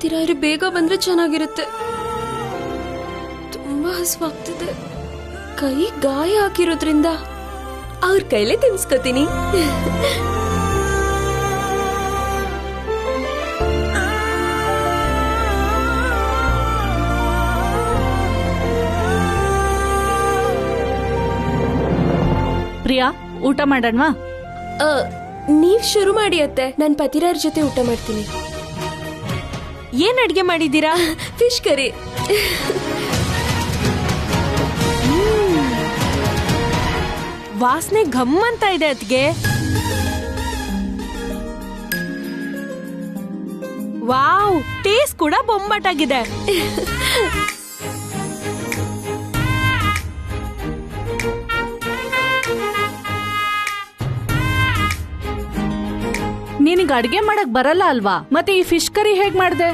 ಪತಿರಾಯರು ಬೇಗ ಬಂದ್ರೆ ಚೆನ್ನಾಗಿರುತ್ತೆ. ತುಂಬಾ ಹಸುವಾಗ್ತಿದೆ. ಕೈ ಗಾಯ ಹಾಕಿರೋದ್ರಿಂದ ಅವ್ರ ಕೈಲೇ ತಿನ್ಸ್ಕೊತೀನಿ. ಪ್ರಿಯಾ, ಊಟ ಮಾಡೋಣವಾ? ನೀವ್ ಶುರು ಮಾಡಿ ಅತ್ತೆ, ನಾನ್ ಪತಿರಾಯರ್ ಜೊತೆ ಊಟ ಮಾಡ್ತೀನಿ. ಏನ್ ಅಡ್ಗೆ ಮಾಡಿದ್ದೀರಾ? Fish curry. ವಾಸನೆ ಘಮ್ ಅಂತ ಇದೆ ಅದ್ಗೆ. ವಾವ್, ಟೇಸ್ಟ್ ಕೂಡ ಬೊಂಬಾಟಾಗಿದೆ. ನಿನಗೆ ಅಡ್ಗೆ ಮಾಡಕ್ ಬರಲ್ಲ ಅಲ್ವಾ? ಮತ್ತೆ ಈ ಫಿಶ್ ಕರಿ ಹೇಗ್ ಮಾಡ್ದೆ?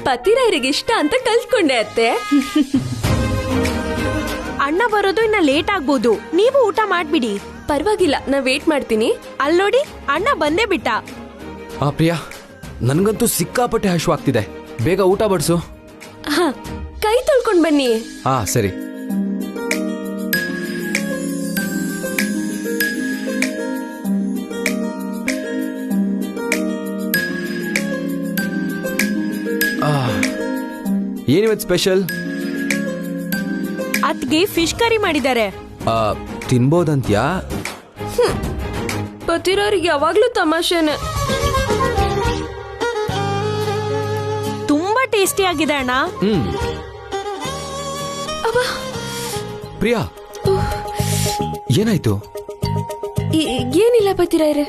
ಪತಿರಾಯರಿಗೆ ಇಷ್ಟ ಅಂತ ಕಲ್ತ್ಕೊಂಡೆ ಅತ್ತೆ. ಅಣ್ಣ ಬರೋದು ಇನ್ನ ಲೇಟ್ ಆಗ್ಬೋದು, ನೀವು ಊಟ ಮಾಡ್ಬಿಡಿ. ಪರವಾಗಿಲ್ಲ, ನಾ ವೇಟ್ ಮಾಡ್ತೀನಿ. ಅಲ್ ನೋಡಿ, ಅಣ್ಣ ಬಂದೇ ಬಿಟ್ಟ. ಪ್ರಿಯಾ, ನನ್ಗಂತೂ ಸಿಕ್ಕಾಪಟ್ಟೆ ಹಶ್ವಾಗ್ತಿದೆ. ಬೇಗ ಊಟ ಬಡಿಸು. ಹಾ, ಕೈ ತೊಳ್ಕೊಂಡ್ ಬನ್ನಿ. ಸರಿ. ಏನಿವತ್ತು ಸ್ಪೆಷಲ್? ಅದ್ಗೆ ಫಿಶ್ ಕರಿ ಮಾಡಿದ್ದಾರೆ. ತಿನ್ಬೋದಂತ್ಯಾ? ಪತಿರಾಯರಿಗೆ ಯಾವಾಗ್ಲೂ ತಮಾಷೆನೆ. ತುಂಬಾ ಟೇಸ್ಟಿ ಆಗಿದೆ ಅಣ್ಣ. ಪ್ರಿಯಾ, ಏನಾಯ್ತು? ಏನಿಲ್ಲ ಪತಿರಾಯರೇ.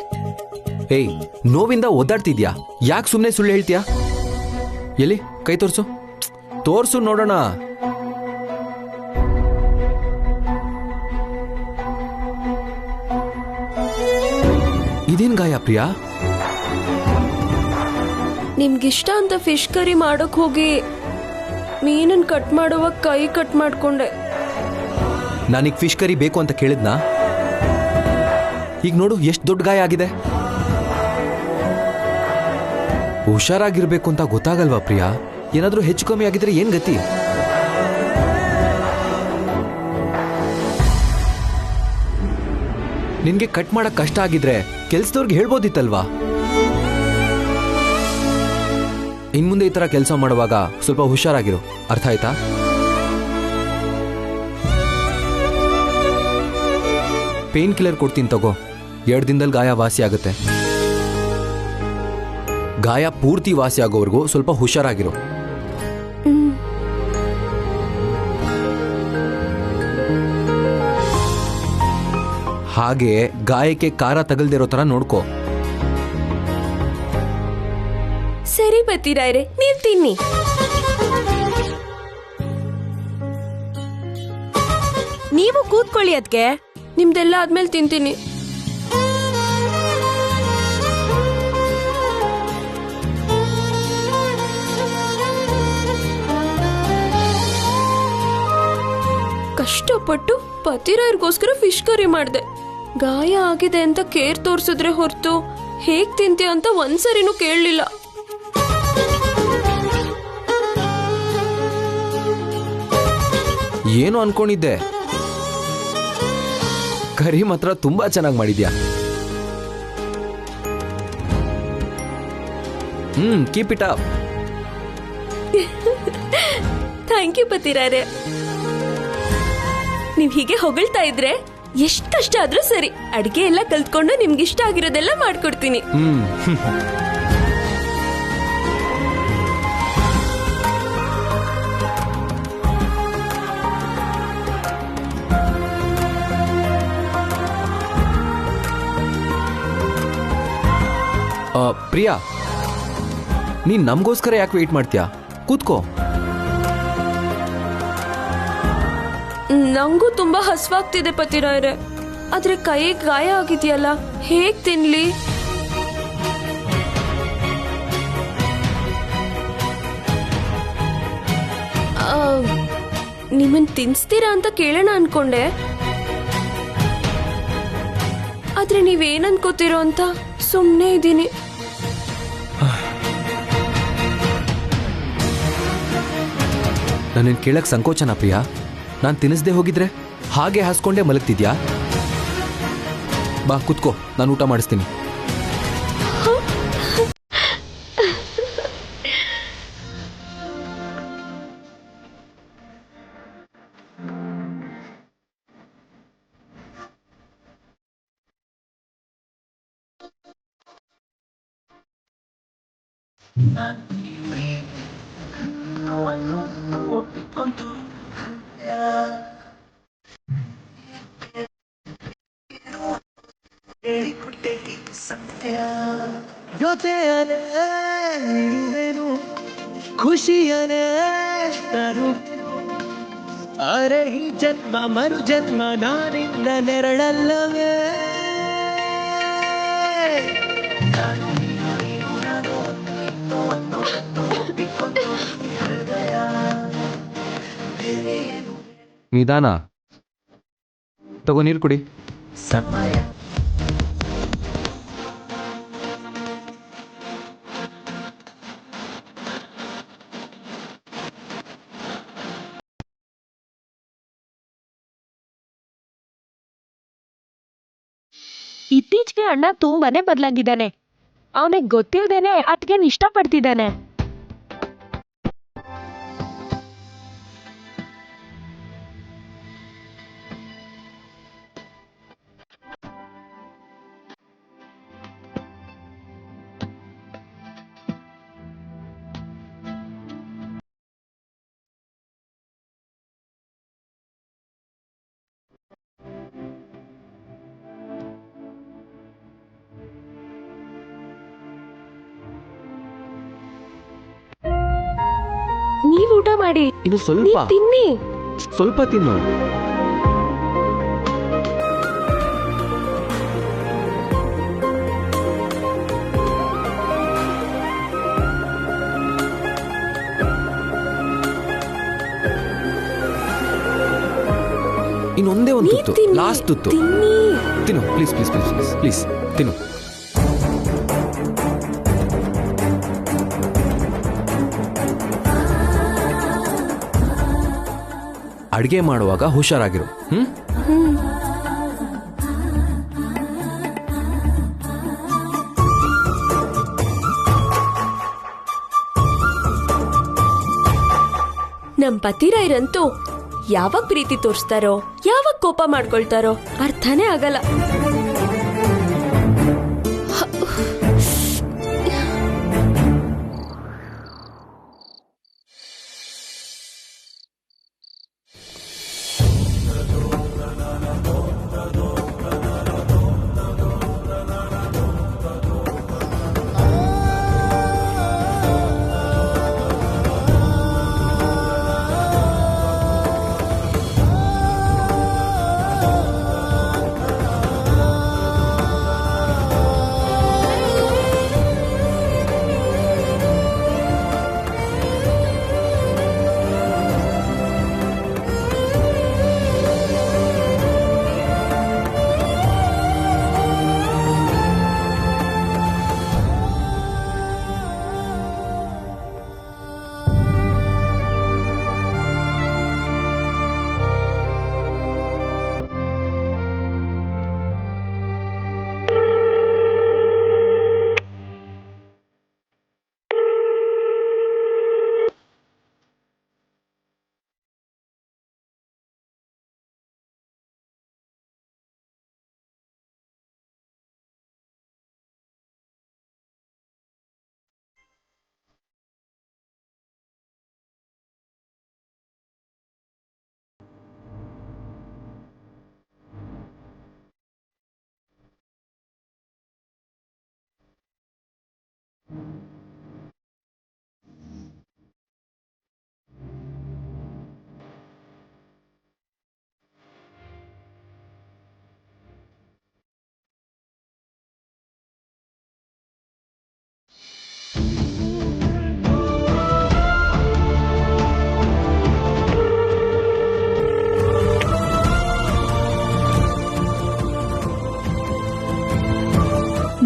ಏಯ್, ನೋವಿಂದ ಒದ್ದಾಡ್ತಿದ್ಯಾ? ಯಾಕೆ ಸುಮ್ಮನೆ ಸುಳ್ಳು ಹೇಳ್ತೀಯಾ? ಎಲ್ಲಿ ಕೈ ತೋರ್ಸು, ತೋರ್ಸು ನೋಡೋಣ. ಇದೇನ್ ಗಾಯ ಪ್ರಿಯಾ? ನಿಮ್ಗಿಷ್ಟ ಅಂತ ಫಿಶ್ ಕರಿ ಮಾಡೋಕ್ ಹೋಗಿ ಮೀನನ್ ಕಟ್ ಮಾಡುವಾಗ ಕೈ ಕಟ್ ಮಾಡ್ಕೊಂಡೆ. ನಾನೀಗ ಫಿಶ್ ಕರಿ ಬೇಕು ಅಂತ ಕೇಳಿದ್ನಾ? ಈಗ ನೋಡು ಎಷ್ಟು ದೊಡ್ಡ ಗಾಯ ಆಗಿದೆ. ಹುಷಾರಾಗಿರ್ಬೇಕು ಅಂತ ಗೊತ್ತಾಗಲ್ವಾ ಪ್ರಿಯಾ? ಏನಾದ್ರೂ ಹೆಚ್ಚು ಕಮ್ಮಿ ಆಗಿದ್ರೆ ಏನ್ ಗತಿ? ನಿನ್ಗೆ ಕಟ್ ಮಾಡಕ್ ಕಷ್ಟ ಆಗಿದ್ರೆ ಕೆಲ್ಸದವ್ರಿಗೆ ಹೇಳ್ಬೋದಿತ್ತಲ್ವಾ? ಇನ್ಮುಂದೆ ಈ ತರ ಕೆಲಸ ಮಾಡುವಾಗ ಸ್ವಲ್ಪ ಹುಷಾರಾಗಿರು, ಅರ್ಥ ಆಯ್ತಾ? ಪೇನ್ ಕಿಲ್ಲರ್ ಕೊಡ್ತೀನಿ ತಗೋ, 2 ದಿನದಲ್ಲಿ ಗಾಯ ವಾಸಿ ಆಗುತ್ತೆ. ಗಾಯ ಪೂರ್ತಿ ವಾಸಿ ಆಗೋವರೆಗೂ ಸ್ವಲ್ಪ ಹುಷಾರಾಗಿರು. ಹಾಗೆ ಗಾಯಕ್ಕೆ ಖಾರ ತಗಲ್ದಿರೋ ತರ ನೋಡ್ಕೋ. ಸರಿ ಪತಿರಾಯರೇ, ನೀವ್ ತಿನ್ನಿ. ನೀವು ಕೂತ್ಕೊಳ್ಳಿ ಅದ್ಗೆ. ನಿಮ್ದೆಲ್ಲ ಆದ್ಮೇಲೆ ತಿಂತೀನಿ. ಕಷ್ಟಪಟ್ಟು ಪತಿರಾಯರಿಗೋಸ್ಕರ ಫಿಶ್ ಕರಿ ಮಾಡ್ದೆ. ಗಾಯ ಆಗಿದೆ ಅಂತ ಕೇರ್ ತೋರ್ಸಿದ್ರೆ ಹೊರತು ಹೇಗ್ ತಿಂತೀಯ ಅಂತ ಒಂದ್ಸರಿನೂ ಕೇಳಲಿಲ್ಲ. ಏನು ಅನ್ಕೊಂಡಿದ್ದೆ? ಕರಿ ಮಾತ್ರ ತುಂಬಾ ಚೆನ್ನಾಗಿ ಮಾಡಿದ್ಯಾ. Keep it up. Thank you ಪತಿರಾಯರೇ. ನೀವ್ ಹೀಗೆ ಹೊಗಳ್ತಾ ಇದ್ರೆ ಎಷ್ಟ್ ಕಷ್ಟ ಆದ್ರೂ ಸರಿ, ಅಡಿಗೆ ಎಲ್ಲ ಕಲ್ತ್ಕೊಂಡು ನಿಮ್ಗಿಷ್ಟ ಆಗಿರೋದೆಲ್ಲ ಮಾಡ್ಕೊಡ್ತೀನಿ. ಪ್ರಿಯಾ, ನೀನ್ ನಮಗೋಸ್ಕರ ಯಾಕೆ ವೇಟ್ ಮಾಡ್ತೀಯಾ? ಕೂತ್ಕೋ. ನಂಗೂ ತುಂಬಾ ಹಸ್ವಾಗ್ತಿದೆ ಪತಿರಾಯರೇ, ಆದ್ರೆ ಕೈ ಗಾಯ ಆಗಿದೆಯಲ್ಲ, ಹೇಗ್ ತಿನ್ಲಿ? ನಿಮ್ಮನ್ ತಿನ್ಸ್ತೀರಾ ಅಂತ ಕೇಳೋಣ ಅನ್ಕೊಂಡೆ, ಆದ್ರೆ ನೀವೇನ್ ಅನ್ಕೋತಿರೋ ಅಂತ ಸುಮ್ನೆ ಇದ್ದೀನಿ. ನಾನೇನು ಕೇಳಕ್ಕೆ ಸಂಕೋಚನ ಪ್ರಿಯಾ? ನಾನು ತಿನ್ನಿಸ್ದೆ ಹೋಗಿದ್ರೆ ಹಾಗೆ ಹಾಸ್ಕೊಂಡೇ ಮಲಗ್ತಿದ್ಯಾ? ಬಾ ಕುತ್ಕೋ, ನಾನು ಊಟ ಮಾಡಿಸ್ತೀನಿ. ಜೊತೆಯನೇನು ಖುಷಿಯನೇ ತರು. ಅರೆ ಈ ಜನ್ಮ ಮರು ಜನ್ಮ ನಾನಿಂದ ನೆರಳಲ್ಲವೇ. ನಿಧಾನ ತಗೋ, ನೀರು ಕುಡಿ. ಸಮಯ ಇತ್ತೀಚೆಗೆ ಅಣ್ಣ ತುಂಬಾನೇ ಬದಲಾಗಿದ್ದಾನೆ. ಅವನಿಗೆ ಗೊತ್ತಿಲ್ದೇನೆ ಅತ್ಗೆನ್ ಇಷ್ಟಪಡ್ತಿದ್ದಾನೆ. ನೀವ್ ಊಟ ಮಾಡಿ, ಇನ್ನು ಸ್ವಲ್ಪ ನೀವ್ ತಿನ್ನಿ. ಸ್ವಲ್ಪ ತಿನ್ನು. ಇನ್ನೊಂದೇ ಒಂದು ನೀವ್ ತುತ್ತು, ತಿನ್ನಿ, ಲಾಸ್ಟ್ ತುತ್ತು. ತಿನ್ನಿ. ತಿನ್ನು please please please please please ತಿನ್ನು. ಅಡುಗೆ ಮಾಡುವಾಗ ಹುಷಾರಾಗಿರು. ನಮ್ ಪತಿರಾಯ್ರಂತೂ ಯಾವಾಗ ಪ್ರೀತಿ ತೋರಿಸ್ತಾರೋ, ಯಾವಾಗ ಕೋಪ ಮಾಡ್ಕೊಳ್ತಾರೋ ಅರ್ಥನೇ ಆಗಲ್ಲ.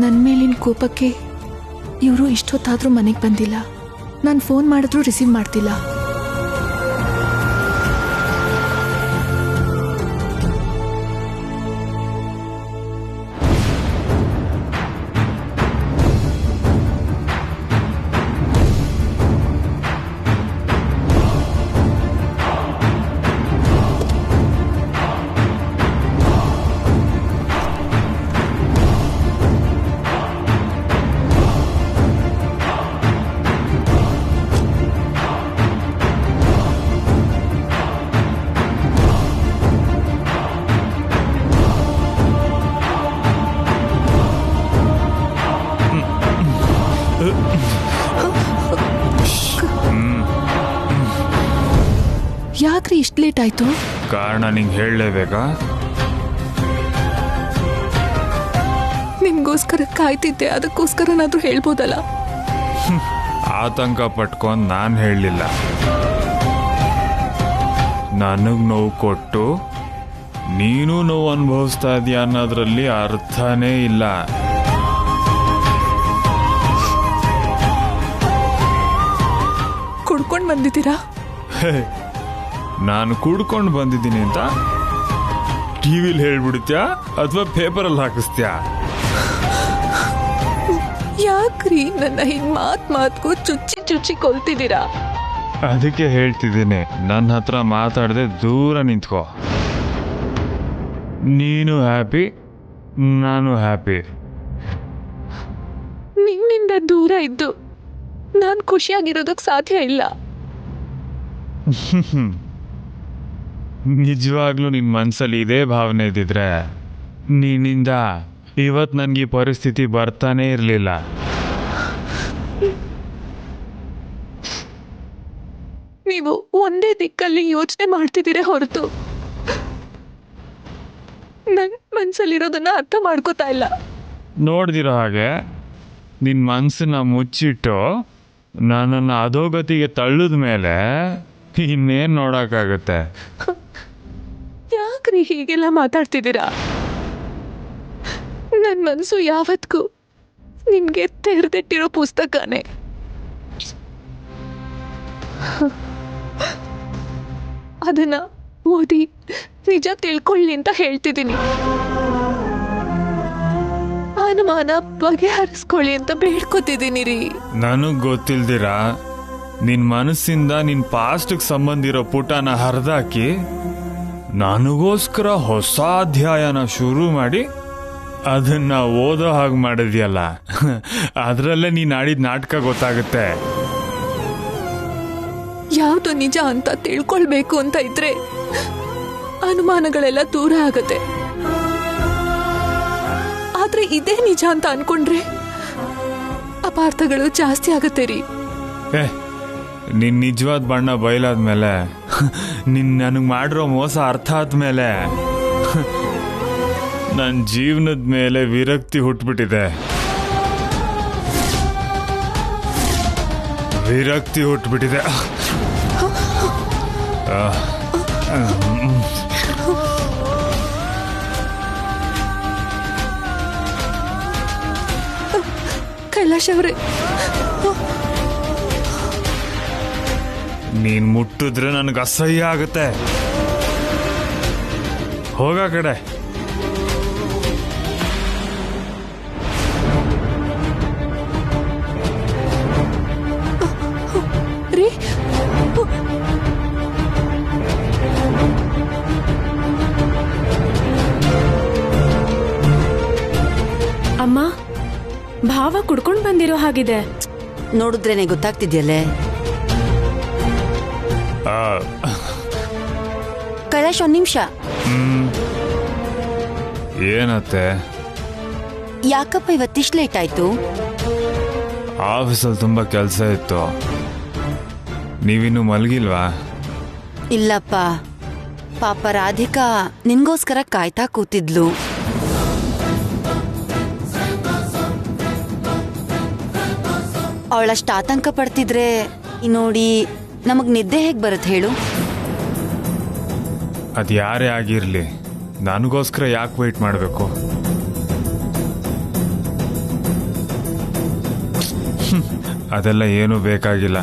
ನನ್ನ ಮೇಲಿನ ಕೋಪಕ್ಕೆ ಇವರು ಇಷ್ಟೊತ್ತಾದರೂ ಮನೆಗೆ ಬಂದಿಲ್ಲ. ನಾನು ಫೋನ್ ಮಾಡಿದ್ರೂ ರಿಸೀವ್ ಮಾಡ್ತಿಲ್ಲ. ಯಾಕ್ರಿ ಇಷ್ಟು ಲೇಟ್ ಆಯ್ತು? ಕಾರಣ ನಿಂಗೆ ಹೇಳಲೇಬೇಕಾ? ನಿಮ್ಗೋಸ್ಕರ ಕಾಯ್ತಿದ್ದೆ, ಅದಕ್ಕೋಸ್ಕರನಾದ್ರೂ ಹೇಳ್ಬೋದಲ್ಲ. ಆತಂಕ ಪಟ್ಕೊಂಡು ನಾನು ಹೇಳಲಿಲ್ಲ. ನನಗೆ ನೋವು ಕೊಟ್ಟು ನೀನು ನೋವು ಅನುಭವಿಸ್ತಾ ಇದೀಯ ಅನ್ನೋದ್ರಲ್ಲಿ ಅರ್ಥನೇ ಇಲ್ಲ. ಕುಡ್ಕೊಂಡು ಬಂದಿದ್ದೀರಾ? ನಾನು ಕುಡ್ಕೊಂಡು ಬಂದಿದ್ದೀನಿ ಅಂತ ಟಿವಿಲಿ ಹೇಳ್ಬಿಡ್ತ್ಯಾ ಅಥವಾ ಪೇಪರಲ್ಲಿ ಹಾಕಿಸ್ತ್ಯಾ? ಯಾಕ್ರಿ ನನ್ನ ಹಿಂಗ್ ಮಾತ್ಗೂ ಚುಚ್ಚಿ ಚುಚ್ಚಿ ಕೊಲ್ತಿದ್ದೀರಾ? ಅದಕ್ಕೆ ಹೇಳ್ತಿದ್ದೀನಿ, ನನ್ನ ಹತ್ರ ಮಾತಾಡದೆ ದೂರ ನಿಂತ್ಕೋ. ನೀನು ಹ್ಯಾಪಿ, ನಾನು ಹ್ಯಾಪಿ. ನಿನ್ನಿಂದ ದೂರ ಇದ್ದು ನಾನು ಖುಷಿಯಾಗಿರೋದಕ್ಕೆ ಸಾಧ್ಯ ಇಲ್ಲ. ನಿಜವಾಗ್ಲೂ ನಿನ್ನ ಮನಸ್ಸಲ್ಲಿ ಇದೇ ಭಾವನೆ ಇದ್ದಿದ್ರೆ ನಿನ್ನಿಂದ ಇವತ್ತು ನನಗೆ ಈ ಪರಿಸ್ಥಿತಿ ಬರ್ತಾನೇ ಇರಲಿಲ್ಲ. ನೀವು ಒಂದೇ ದಿಕ್ಕಲ್ಲಿ ಯೋಚನೆ ಮಾಡ್ತಿದ್ದೀರ ಹೊರತು ನನ್ನ ಮನ್ಸಲ್ಲಿರೋದನ್ನ ಅರ್ಥ ಮಾಡ್ಕೋತಾ ಇಲ್ಲ. ನೋಡ್ದಿರೋ ಹಾಗೆ ನಿನ್ನ ಮನಸ್ಸನ್ನ ಮುಚ್ಚಿಟ್ಟು ನನ್ನನ್ನು ಅಧೋಗತಿಗೆ ತಳ್ಳಿದ ಮೇಲೆ ಇನ್ನೇನು ನೋಡೋಕ್ಕಾಗತ್ತೆ? ಯಾಕ್ರಿ ಹೀಗೆಲ್ಲ ಮಾತಾಡ್ತಿದ್ದೀರಾ? ನನ್ನ ಮನಸ್ಸು ಯಾವತ್ತಿಗೂ ನಿಮ್ಗೆ ತೆರೆದಿಟ್ಟಿರೋ ಪುಸ್ತಕನೇ. ಅದನ್ನ ಓದಿ ನಿಜ ತಿಳ್ಕೊಳ್ಳಿ ಅಂತ ಹೇಳ್ತಿದ್ದೀನಿ. ಅನುಮಾನ ಬಗೆಹರಿಸ್ಕೊಳ್ಳಿ ಅಂತ ಬೇಡ್ಕೊತಿದ್ದೀನಿ ರೀ. ನನಗೆ ಗೊತ್ತಿಲ್ದಿರ ನಿನ್ನ ಮನಸ್ಸಿಂದ ನಿನ್ನ ಪಾಸ್ಟ್ಗೆ ಸಂಬಂಧ ಇರೋ ಪುಟನ ಹರಿದಾಕಿ ನನಗೋಸ್ಕರ ಹೊಸ ಅಧ್ಯಾಯನ ಶುರು ಮಾಡಿ ಅದನ್ನ ಓದೋ ಹಾಗೆ ಮಾಡಿದ್ಯಲ್ಲ, ಅದರಲ್ಲೇ ನೀನು ಆಡಿದ ನಾಟಕ ಗೊತ್ತಾಗುತ್ತೆ. ಯಾವುದು ನಿಜ ಅಂತ ತಿಳ್ಕೊಳ್ಬೇಕು ಅಂತ ಇದ್ರೆ ಅನುಮಾನಗಳೆಲ್ಲ ದೂರ ಆಗತ್ತೆ. ಆದ್ರೆ ಇದೇ ನಿಜ ಅಂತ ಅನ್ಕೊಂಡ್ರೆ ಅಪಾರ್ಥಗಳು ಜಾಸ್ತಿ ಆಗತ್ತೆ ರೀ. ನಿನ್ನ ನಿಜವಾದ ಬಣ್ಣ ಬಯಲಾದ್ಮೇಲೆ, ನಿನ್ನ ನನಗೆ ಮಾಡಿರೋ ಮೋಸ ಅರ್ಥ ಆದ್ಮೇಲೆ ನನ್ನ ಜೀವನದ ಮೇಲೆ ವಿರಕ್ತಿ ಹುಟ್ಬಿಟ್ಟಿದೆ. ವಿರಕ್ತಿ ಹುಟ್ಬಿಟ್ಟಿದೆ. ಕೈಲಾಶ್ ಅವರೇ, ನೀನ್ ಮುಟ್ಟಿದ್ರೆ ನನಗೆ ಅಸಹ್ಯ ಆಗುತ್ತೆ. ಹೋಗ ಕಡೆ. ರೀ ಅಮ್ಮ, ಭಾವ ಕುಡ್ಕೊಂಡು ಬಂದಿರೋ ಹಾಗಿದೆ. ನೋಡಿದ್ರೇನೆ ಗೊತ್ತಾಗ್ತಿದ್ಯಲ್ಲೇ. ಕೈಲಾಶ್, ಒಂದ್ ನಿಮಿಷ. ಏನತ್ತೆ? ಯಾಕಪ್ಪ ಇವತ್ತಿಷ್ಟು ಲೇಟ್ ಆಯ್ತು? ಆಫೀಸಲ್ಲಿ ತುಂಬಾ ಕೆಲಸ ಇತ್ತು. ನೀವಿನ್ನು ಮಲಗಿಲ್ವಾ? ಇಲ್ಲಪ್ಪ, ಪಾಪ ರಾಧಿಕಾ ನಿನ್ಗೋಸ್ಕರ ಕಾಯ್ತಾ ಕೂತಿದ್ಲು. ಅವಳಷ್ಟು ಆತಂಕ ಪಡ್ತಿದ್ರೆ ನೋಡಿ ನಮಗ್ ನಿದ್ದೆ ಹೇಗ್ ಬರುತ್ತೆ ಹೇಳು? ಅದು ಯಾರೇ ಆಗಿರ್ಲಿ, ನನಗೋಸ್ಕರ ಯಾಕೆ ವೆಯ್ಟ್ ಮಾಡಬೇಕು? ಅದೆಲ್ಲ ಏನೂ ಬೇಕಾಗಿಲ್ಲ.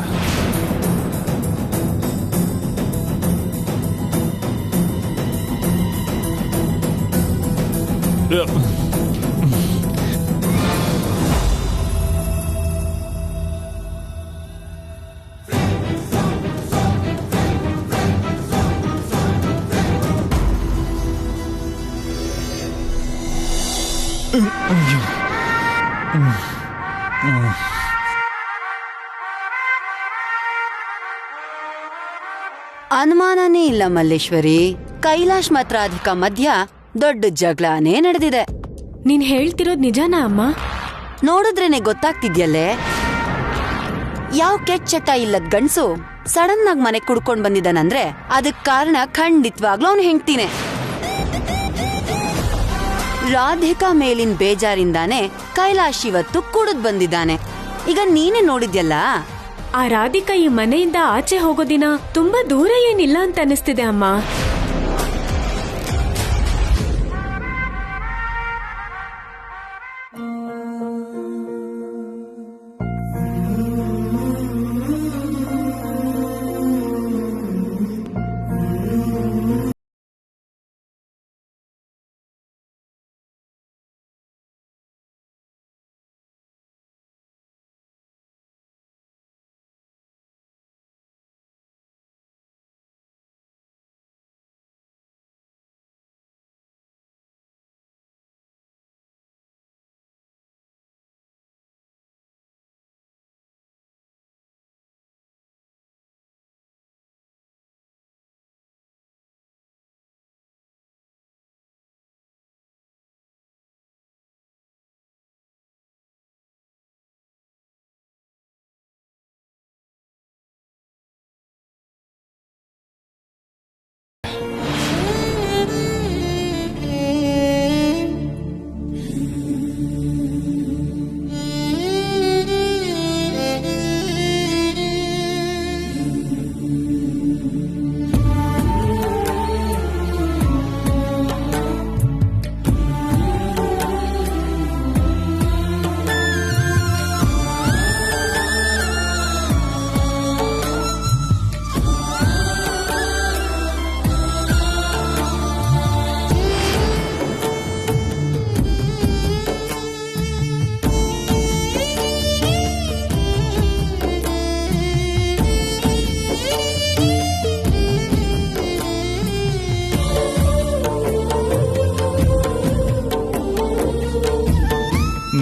ಅನುಮಾನನೇ ಇಲ್ಲ ಮಲ್ಲೇಶ್ವರಿ, ಕೈಲಾಶ್ ಮಾತ್ರ ರಾಧಿಕಾ ಮಧ್ಯ ದೊಡ್ಡ ಜಗಳನೇ ನಡೆದಿದೆ. ನೀನ್ ಹೇಳ್ತಿರೋದ್ ನಿಜಾನಾ ಅಮ್ಮ? ನೋಡಿದ್ರೇನೆ ಗೊತ್ತಾಗ್ತಿದ್ಯಲ್ಲೇ. ಯಾವ ಕೆಟ್ಟ ಚಟ ಇಲ್ಲದ ಗಂಡ್ಸು ಸಡನ್ ಆಗಿ ಮನೆಗ್ ಕುಡ್ಕೊಂಡ್ ಬಂದಿದ್ದಾನಂದ್ರೆ ಅದಕ್ ಕಾರಣ ಖಂಡಿತವಾಗ್ಲೂ ಅವ್ನ್ ಹೆಂಡ್ತಿನೇ. ರಾಧಿಕಾ ಮೇಲಿನ ಬೇಜಾರಿಂದಾನೆ ಕೈಲಾಶ್ ಇವತ್ತು ಕುಡಿದ್ ಬಂದಿದ್ದಾನೆ. ಈಗ ನೀನೇ ನೋಡಿದ್ಯಲ್ಲ. ಆ ರಾಧಿಕಾ ಈ ಮನೆಯಿಂದ ಆಚೆ ಹೋಗೋ ದಿನ ತುಂಬಾ ದೂರ ಏನಿಲ್ಲ ಅಂತ ಅನಿಸ್ತಿದೆ ಅಮ್ಮ.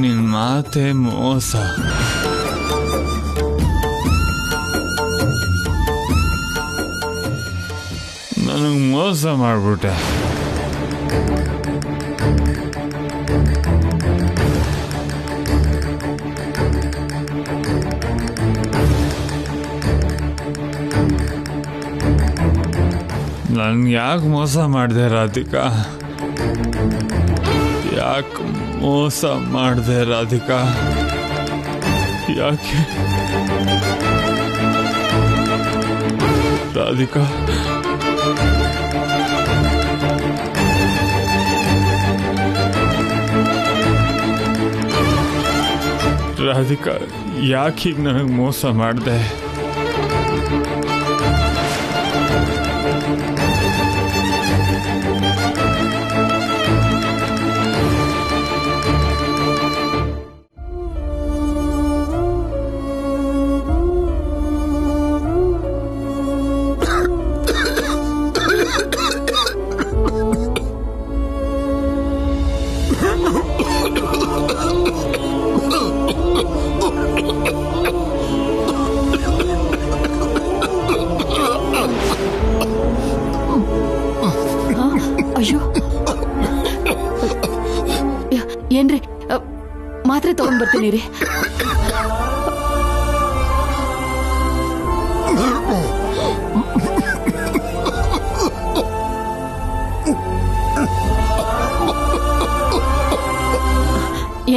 ನಿನ್ ಮಾತೆ ಮೋಸ. ನನಗ್ ಮೋಸ ಮಾಡ್ಬಿಟ್ಟೆ. ನನ್ಗೆ ಯಾಕೆ ಮೋಸ ಮಾಡಿದೆ ರಾಧಿಕಾ? ಯಾಕೆ ಮೋಸ ಮಾಡಿದೆ ರಾಧಿಕಾ? ಯಾಕೆ ರಾಧಿಕಾ? ರಾಧಿಕಾ ಯಾಕೆ ಹೀಗೆ ನನಗೆ ಮೋಸ ಮಾಡಿದೆ? ಅಯ್ಯೋ ಏನ್ರಿ, ಮಾತ್ರೆ ತಗೊಂಡ್ ಬರ್ತೀನಿ ರೀ.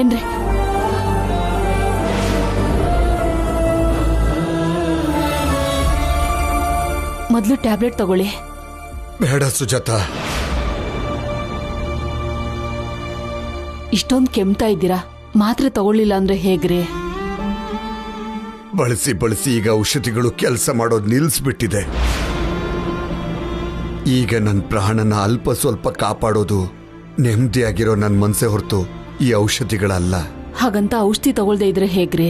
ಏನ್ರಿ ಮೊದಲು ಟ್ಯಾಬ್ಲೆಟ್ ತಗೊಳ್ಳಿ. ಬೇಡ ಸುಜಾತ. ಇಷ್ಟೊಂದು ಕೆಮ್ತಾ ಇದ್ದೀರಾ, ಮಾತ್ರೆ ತಗೊಳ್ಳಿಲ್ಲ ಅಂದ್ರೆ ಹೇಗ್ರಿ? ಬಳಸಿ ಬಳಸಿ ಈಗ ಔಷಧಿಗಳು ಕೆಲಸ ಮಾಡೋದು ನಿಲ್ಲಿಸ್ಬಿಟ್ಟಿದೆ. ಈಗ ನನ್ನ ಪ್ರಾಣನ ಅಲ್ಪ ಸ್ವಲ್ಪ ಕಾಪಾಡೋದು ನೆಮ್ಮದಿಯಾಗಿರೋ ನನ್ನ ಮನಸ್ಸೇ ಹೊರತು ಈ ಔಷಧಿಗಳಲ್ಲ. ಹಾಗಂತ ಔಷಧಿ ತಗೊಳ್ದೇ ಇದ್ರೆ ಹೇಗ್ರಿ?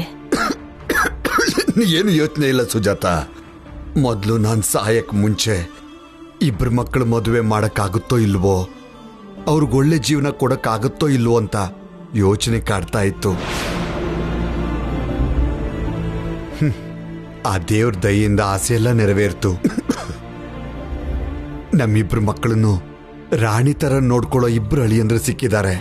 ಏನು ಯೋಚನೆ ಇಲ್ಲ ಸುಜಾತ. ಮೊದಲು ನಾನು ಸಾಯಕ್ ಮುಂಚೆ ಇಬ್ಬರು ಮಕ್ಕಳು ಮದುವೆ ಮಾಡಕ್ಕಾಗುತ್ತೋ ಇಲ್ವೋ, ಅವ್ರಿಗೊಳ್ಳೆ ಜೀವನ ಕೊಡಕ್ಕಾಗುತ್ತೋ ಇಲ್ವೋ ಅಂತ ಯೋಚನೆ ಕಾಡ್ತಾ ಇತ್ತು. ಆ ದೇವ್ರ ದಯೆಯಿಂದ ಆಸೆ ಎಲ್ಲ ನೆರವೇರ್ತು. ನಮ್ಮಿಬ್ರು ಮಕ್ಕಳನ್ನು ರಾಣಿ ತರ ನೋಡ್ಕೊಳ್ಳೋ ಇಬ್ರು ಅಳಿಯಂದ್ರೆ ಸಿಕ್ಕಿದ್ದಾರೆ.